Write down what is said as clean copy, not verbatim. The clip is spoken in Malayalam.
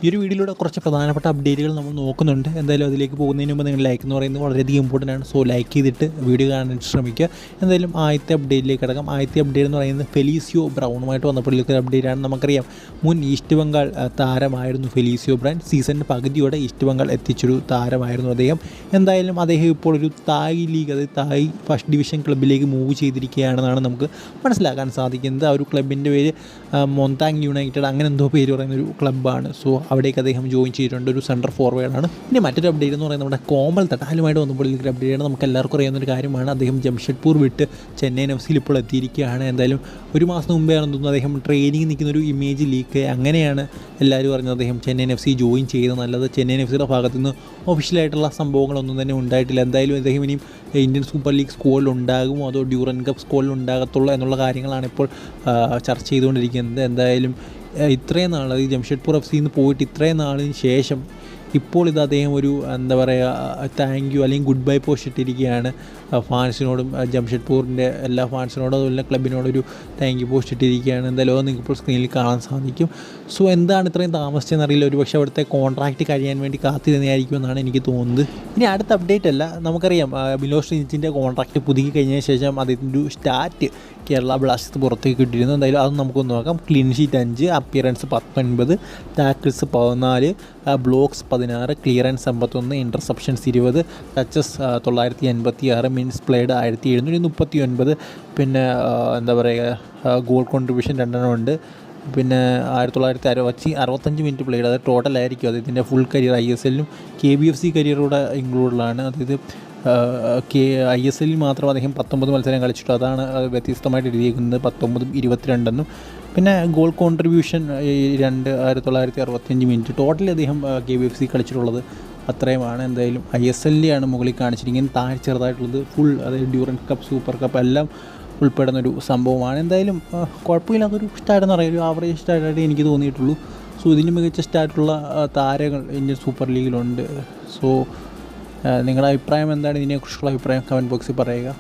ഈ ഒരു വീഡിയോയിലൂടെ കുറച്ച് പ്രധാനപ്പെട്ട അപ്ഡേറ്റുകൾ നമ്മൾ നോക്കുന്നുണ്ട്. എന്തായാലും അതിലേക്ക് പോകുന്നതിന് മുമ്പ് നിങ്ങൾ ലൈക്ക് എന്ന് പറയുന്നത് വളരെയധികം ഇമ്പോർട്ടൻ്റ് ആണ്. സോ ലൈക്ക് ചെയ്തിട്ട് വീഡിയോ കാണാനായിട്ട് ശ്രമിക്കുക. എന്തായാലും ആദ്യത്തെ അപ്ഡേറ്റിലേക്ക് കിടക്കാം. ആദ്യത്തെ അപ്ഡേറ്റ് എന്ന് പറയുന്നത് ഫെലീസിയോ ബ്രൗണുമായിട്ട് വന്നപ്പോഴേക്ക് അപ്ഡേറ്റാണ്. നമുക്കറിയാം മുൻ ഈസ്റ്റ് ബംഗാൾ താരമായിരുന്നു ഫെലീസിയോ ബ്രൗൺ. സീസണിൻ്റെ പകുതിയോടെ ഈസ്റ്റ് ബംഗാൾ എത്തിച്ചൊരു താരമായിരുന്നു അദ്ദേഹം. എന്തായാലും അദ്ദേഹം ഇപ്പോൾ ഒരു തായ് ലീഗ്, അതായത് തായ് ഫസ്റ്റ് ഡിവിഷൻ ക്ലബ്ബിലേക്ക് മൂവ് ചെയ്തിരിക്കുകയാണെന്നാണ് നമുക്ക് മനസ്സിലാക്കാൻ സാധിക്കുന്നത്. ആ ഒരു ക്ലബിൻ്റെ പേര് മൊന്താങ് യുണൈറ്റഡ്, അങ്ങനെ എന്തോ പേര് പറയുന്നൊരു ക്ലബ്ബാണ്. സോ അവിടേക്ക് അദ്ദേഹം ജോയിൻ ചെയ്തിട്ടുണ്ട്. ഒരു സെൻട്രൽ ഫോർവേഡാണ്. ഇനി മറ്റൊരു അപ്ഡേറ്റ് എന്ന് പറയുന്നത് നമ്മുടെ കോമൽ തട്ടാലുമായിട്ട് വന്നപ്പോൾ ഒരു അപ്ഡേറ്റാണ്. നമുക്ക് എല്ലാവർക്കും അറിയാവുന്നൊരു കാര്യമാണ്. അദ്ദേഹം ജംഷഡ്പൂർ വിട്ട് ചെന്നൈയിൻ എഫ് സിയിൽ ഇപ്പോൾ എത്തിയിരിക്കുകയാണ്. എന്തായാലും ഒരു മാസം മുമ്പേ ആണെന്ന് തോന്നുന്നു അദ്ദേഹം ട്രെയിനിങ് നിൽക്കുന്നൊരു ഇമേജ് ലീക്ക്, അങ്ങനെയാണ് എല്ലാവരും പറഞ്ഞത് അദ്ദേഹം ചെന്നൈയിൻ എഫ് സി ജോയിൻ ചെയ്ത്. നല്ലത് ചെന്നൈയിൻ എഫ് സിയുടെ ഭാഗത്തു നിന്ന് ഒഫീഷ്യലായിട്ടുള്ള സംഭവങ്ങളൊന്നും തന്നെ ഉണ്ടായിട്ടില്ല. എന്തായാലും അദ്ദേഹം ഇനിയും ഇന്ത്യൻ സൂപ്പർ ലീഗ് സ്ക്വാഡിൽ ഉണ്ടാകുമോ അതോ ഡ്യൂറൻ കപ്പ് സ്ക്വാഡിൽ ഉണ്ടാകത്തുള്ളൂ എന്നുള്ള കാര്യങ്ങളാണ് ഇപ്പോൾ ചർച്ച ചെയ്തുകൊണ്ടിരിക്കുന്നത്. എന്തായാലും ഇത്രയും നാൾ, ഈ ജംഷഡ്പൂർ എഫ് സിയിൽ നിന്ന് പോയിട്ട് ഇത്രയും നാളിന് ശേഷം ഇപ്പോൾ ഇത് അദ്ദേഹം ഒരു എന്താ പറയുക താങ്ക് യു അല്ലെങ്കിൽ ഗുഡ് ബൈ പോസ്റ്റ് ഇട്ടിരിക്കുകയാണ് ഫാൻസിനോടും. ജംഷഡ്പൂരിൻ്റെ എല്ലാ ഫാൻസിനോടും അതുപോലെ ക്ലബിനോടൊരു താങ്ക് യു പോസ്റ്റ് ഇട്ടിരിക്കുകയാണ്. എന്തായാലും അത് നിങ്ങൾക്ക് ഇപ്പോൾ സ്ക്രീനിൽ കാണാൻ സാധിക്കും. സോ എന്താണ് ഇത്രയും താമസിച്ചെന്നറിയില്ല. ഒരുപക്ഷെ അവിടുത്തെ കോൺട്രാക്റ്റ് കഴിയാൻ വേണ്ടി കാത്തിരുന്നതായിരിക്കുമെന്നാണ് എനിക്ക് തോന്നുന്നത്. ഇനി അടുത്ത അപ്ഡേറ്റ് അല്ല, നമുക്കറിയാം മിലോസ് റിഞ്ചിൻ്റെ കോൺട്രാക്റ്റ് പുതുക്കി കഴിഞ്ഞതിന് ശേഷം അതിൻ്റെ ഒരു സ്റ്റാറ്റ് കേരള ബ്ലാസ്റ്റേഴ്സ് പുറത്തേക്ക് ഇട്ടിരുന്നു. എന്തായാലും അത് നമുക്കൊന്ന് നോക്കാം. Clean sheet 5, appearance 19, tackles 14, blocks 16, clearance 51, interceptions 20, touches 986, minutes played 1739, പിന്നെ എന്താ പറയുക ഗോൾ കോൺട്രിബ്യൂഷൻ 2 ഉണ്ട്. പിന്നെ 1965 മിനിറ്റ് പ്ലേഡ്, അതായത് ടോട്ടലായിരിക്കും അദ്ദേഹത്തിൻ്റെ ഫുൾ കരിയർ. ISL-ലും KBFC കരിയറൂടെ ഇൻക്ലൂഡഡാണ്. അതായത് ISL-ൽ മാത്രം അദ്ദേഹം 19 മത്സരം കളിച്ചിട്ടു. അതാണ് വ്യത്യസ്തമായിട്ട് എഴുതിയിരിക്കുന്നത് 19, 22. പിന്നെ ഗോൾ കോൺട്രിബ്യൂഷൻ 1965 മിനിറ്റ്. ടോട്ടലി അദ്ദേഹം KBFC കളിച്ചിട്ടുള്ളത് അത്രയുമാണ്. എന്തായാലും ISL-ലാണ് മുകളിൽ കാണിച്ചിരിക്കുന്നത്. താഴെ ചെറുതായിട്ടുള്ളത് ഫുൾ, അതായത് ഡ്യൂറൻ കപ്പ്, സൂപ്പർ കപ്പ് എല്ലാം ഉൾപ്പെടുന്നൊരു സംഭവമാണ്. എന്തായാലും കുഴപ്പമില്ലാത്തൊരു സ്റ്റാർട്ടെന്ന് പറയുക, ഒരു ആവറേജ് സ്റ്റാർട്ടായിട്ട് എനിക്ക് തോന്നിയിട്ടുള്ളൂ. സോ ഇതിന് മികച്ച സ്റ്റാർട്ടുള്ള താരങ്ങൾ ഇന്ത്യൻ സൂപ്പർ ലീഗിലുണ്ട്. സോ നിങ്ങളുടെ അഭിപ്രായം എന്താണ്? ഇതിനെക്കുറിച്ചുള്ള അഭിപ്രായം കമൻറ്റ് ബോക്സിൽ പറയുക.